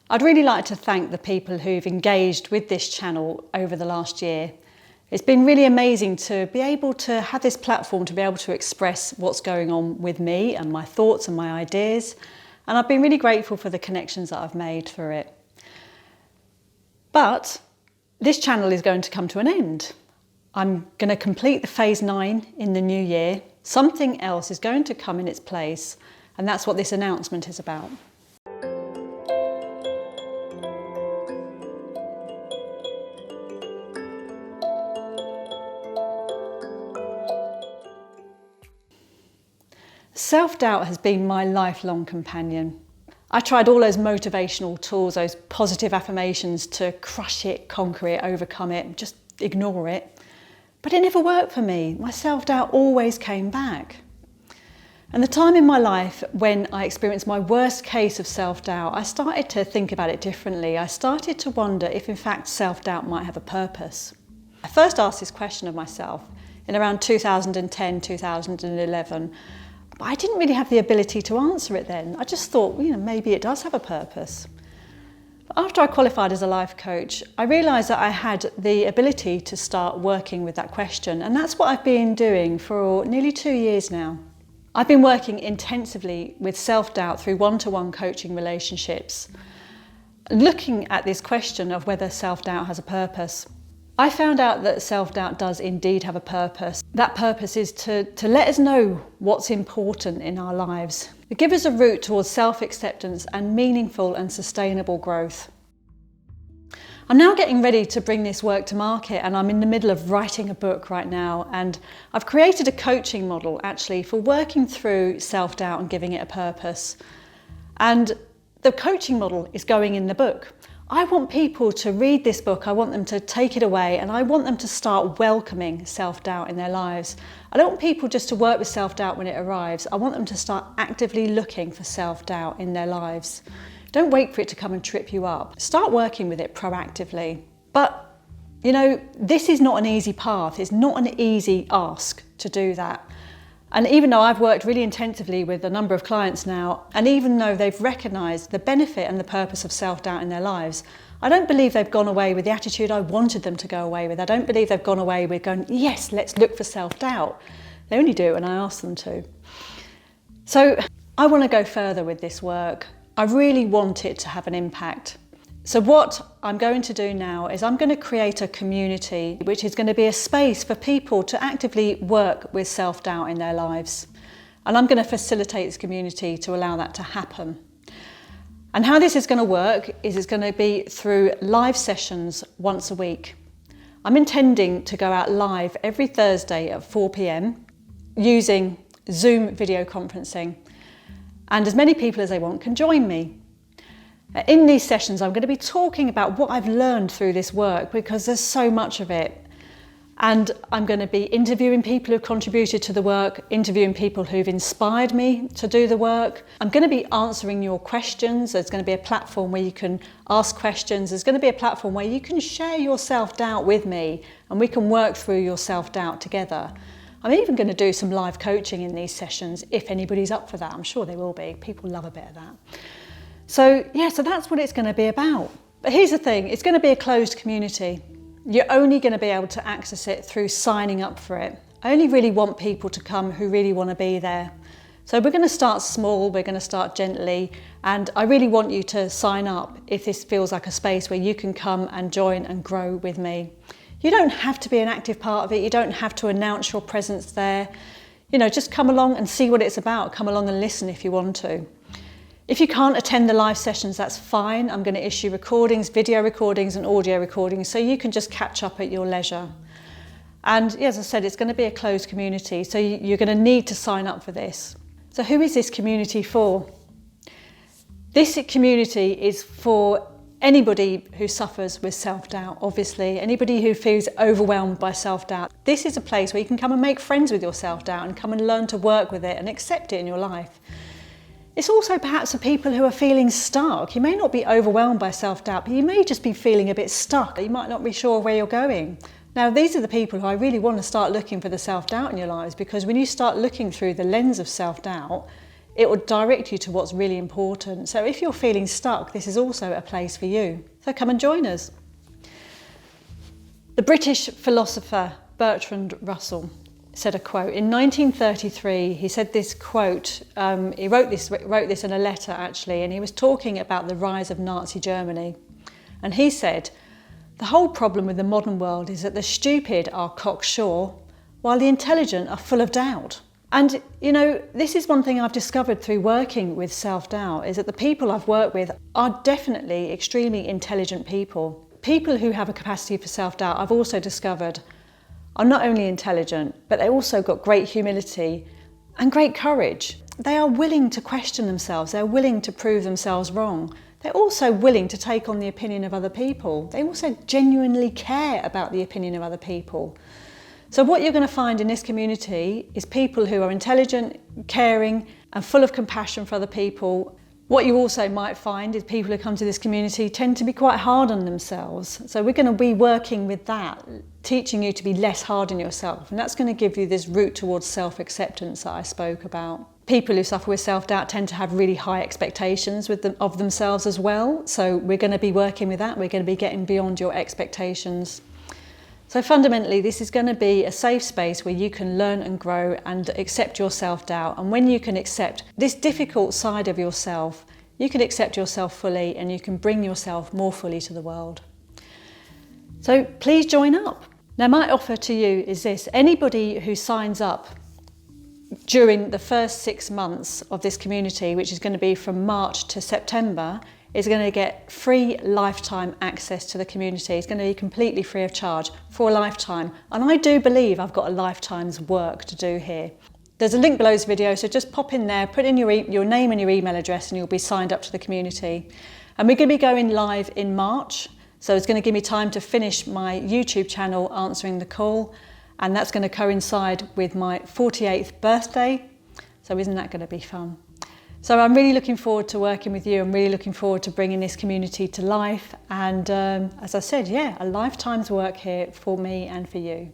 I'd really like to thank the people who've engaged with this channel over the last year. It's been really amazing to be able to have this platform to be able to express what's going on with me and my thoughts and my ideas. And I've been really grateful for the connections that I've made for it. But this channel is going to come to an end. I'm going to complete the phase 9 in the new year. Something else is going to come in its place, and that's what this announcement is about. Self-doubt has been my lifelong companion. I tried all those motivational tools, those positive affirmations to crush it, conquer it, overcome it, just ignore it. But it never worked for me. My self-doubt always came back. And the time in my life when I experienced my worst case of self-doubt, I started to think about it differently. I started to wonder if in fact self-doubt might have a purpose. I first asked this question of myself in around 2010, 2011. But I didn't really have the ability to answer it then. I just thought, maybe it does have a purpose. But after I qualified as a life coach, I realised that I had the ability to start working with that question. And that's what I've been doing for nearly 2 years now. I've been working intensively with self-doubt through one-to-one coaching relationships, looking at this question of whether self-doubt has a purpose. I found out that self-doubt does indeed have a purpose. That purpose is to let us know what's important in our lives, to give us a route towards self-acceptance and meaningful and sustainable growth. I'm now getting ready to bring this work to market, and I'm in the middle of writing a book right now, and I've created a coaching model actually for working through self-doubt and giving it a purpose. And the coaching model is going in the book. I want people to read this book, I want them to take it away, and I want them to start welcoming self-doubt in their lives. I don't want people just to work with self-doubt when it arrives. I want them to start actively looking for self-doubt in their lives. Don't wait for it to come and trip you up. Start working with it proactively. But, this is not an easy path. It's not an easy ask to do that. And even though I've worked really intensively with a number of clients now, and even though they've recognised the benefit and the purpose of self-doubt in their lives, I don't believe they've gone away with the attitude I wanted them to go away with. I don't believe they've gone away with going, yes, let's look for self-doubt. They only do it when I ask them to. So I want to go further with this work. I really want it to have an impact. So what I'm going to do now is I'm going to create a community which is going to be a space for people to actively work with self-doubt in their lives. And I'm going to facilitate this community to allow that to happen. And how this is going to work is it's going to be through live sessions once a week. I'm intending to go out live every Thursday at 4 p.m. using Zoom video conferencing. And as many people as they want can join me. In these sessions, I'm going to be talking about what I've learned through this work because there's so much of it. And I'm going to be interviewing people who've contributed to the work, interviewing people who've inspired me to do the work. I'm going to be answering your questions. There's going to be a platform where you can ask questions. There's going to be a platform where you can share your self-doubt with me and we can work through your self-doubt together. I'm even going to do some live coaching in these sessions if anybody's up for that. I'm sure they will be. People love a bit of that. So that's what it's going to be about. But here's the thing, it's going to be a closed community. You're only going to be able to access it through signing up for it. I only really want people to come who really want to be there. So we're going to start small, we're going to start gently, and I really want you to sign up if this feels like a space where you can come and join and grow with me. You don't have to be an active part of it, you don't have to announce your presence there. Just come along and see what it's about, come along and listen if you want to. If you can't attend the live sessions, that's fine. I'm going to issue recordings, video recordings and audio recordings, so you can just catch up at your leisure. And as I said, it's going to be a closed community, so you're going to need to sign up for this. So who is this community for? This community is for anybody who suffers with self-doubt, obviously, anybody who feels overwhelmed by self-doubt. This is a place where you can come and make friends with your self-doubt and come and learn to work with it and accept it in your life. It's also perhaps for people who are feeling stuck. You may not be overwhelmed by self-doubt, but you may just be feeling a bit stuck. You might not be sure where you're going. Now, these are the people who I really want to start looking for the self-doubt in your lives, because when you start looking through the lens of self-doubt, It will direct you to what's really important. So if you're feeling stuck, this is also a place for you. So come and join us. The British philosopher Bertrand Russell said a quote. In 1933, he said this quote, he wrote this in a letter actually, and he was talking about the rise of Nazi Germany. And he said, "The whole problem with the modern world is that the stupid are cocksure, while the intelligent are full of doubt." And, you know, this is one thing I've discovered through working with self-doubt, is that the people I've worked with are definitely extremely intelligent people. People who have a capacity for self-doubt, I've also discovered, are not only intelligent, but they also got great humility and great courage. They are willing to question themselves. They're willing to prove themselves wrong. They're also willing to take on the opinion of other people. They also genuinely care about the opinion of other people. So what you're going to find in this community is people who are intelligent, caring, and full of compassion for other people. What you also might find is people who come to this community tend to be quite hard on themselves. So we're going to be working with that, teaching you to be less hard on yourself. And that's going to give you this route towards self-acceptance that I spoke about. People who suffer with self-doubt tend to have really high expectations of themselves as well. So we're going to be working with that. We're going to be getting beyond your expectations. So fundamentally, this is going to be a safe space where you can learn and grow and accept your self-doubt. And when you can accept this difficult side of yourself, you can accept yourself fully and you can bring yourself more fully to the world. So please join up. Now, my offer to you is this. Anybody who signs up during the first 6 months of this community, which is going to be from March to September, is going to get free lifetime access to the community. It's going to be completely free of charge for a lifetime. And I do believe I've got a lifetime's work to do here. There's a link below this video, so just pop in there, put in your name and your email address, and you'll be signed up to the community. And we're going to be going live in March, so it's going to give me time to finish my YouTube channel answering the call, and that's going to coincide with my 48th birthday. So isn't that going to be fun? So I'm really looking forward to working with you. I'm really looking forward to bringing this community to life. And as I said, yeah, a lifetime's work here for me and for you.